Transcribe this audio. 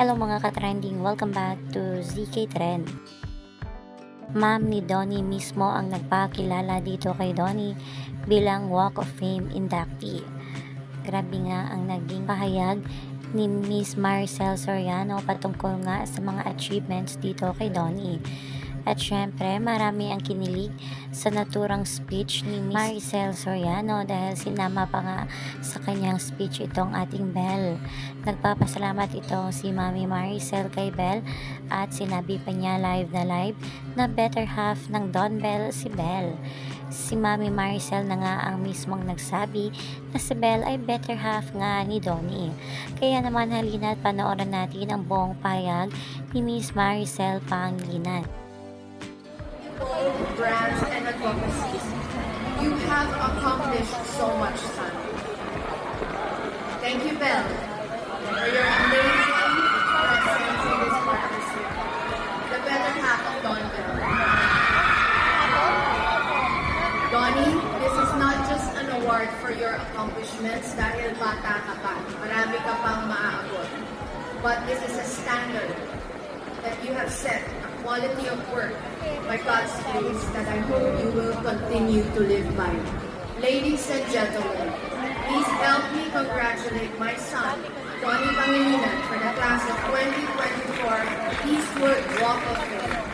Hello mga ka-trending, welcome back to ZK Trend. Ma'am ni Donnie mismo ang nagpakilala dito kay Donnie bilang Walk of Fame inductee. Grabe nga ang naging pahayag ni Miss Maricel Soriano patungkol nga sa mga achievements dito kay Donnie. At syempre, marami ang kinilig sa naturang speech ni Miss Maricel Soriano dahil sinama pa nga sa kanyang speech itong ating Belle. Nagpapasalamat itong si Mami Maricel kay Belle at sinabi pa niya live na better half ng Don Belle si Belle. Si Mami Maricel na nga ang mismong nagsabi na si Belle ay better half nga ni Donnie. Kaya naman halina't panoorin natin ang buong payag ni Miss Maricel Pangilinan. Brands and advocacies. You have accomplished so much, son. Thank you, Belle, for your amazing presence in this partnership. The better half of Don Belle. Donnie, this is not just an award for your accomplishments dahil bata ka pa. Marami ka pang maaabot. But this is a standard that you have set, a quality of work by God's grace that I hope you will continue to live by. Ladies and gentlemen, please help me congratulate my son, Donnie Pangilinan, for the class of 2024 Eastwood Walk of Fame.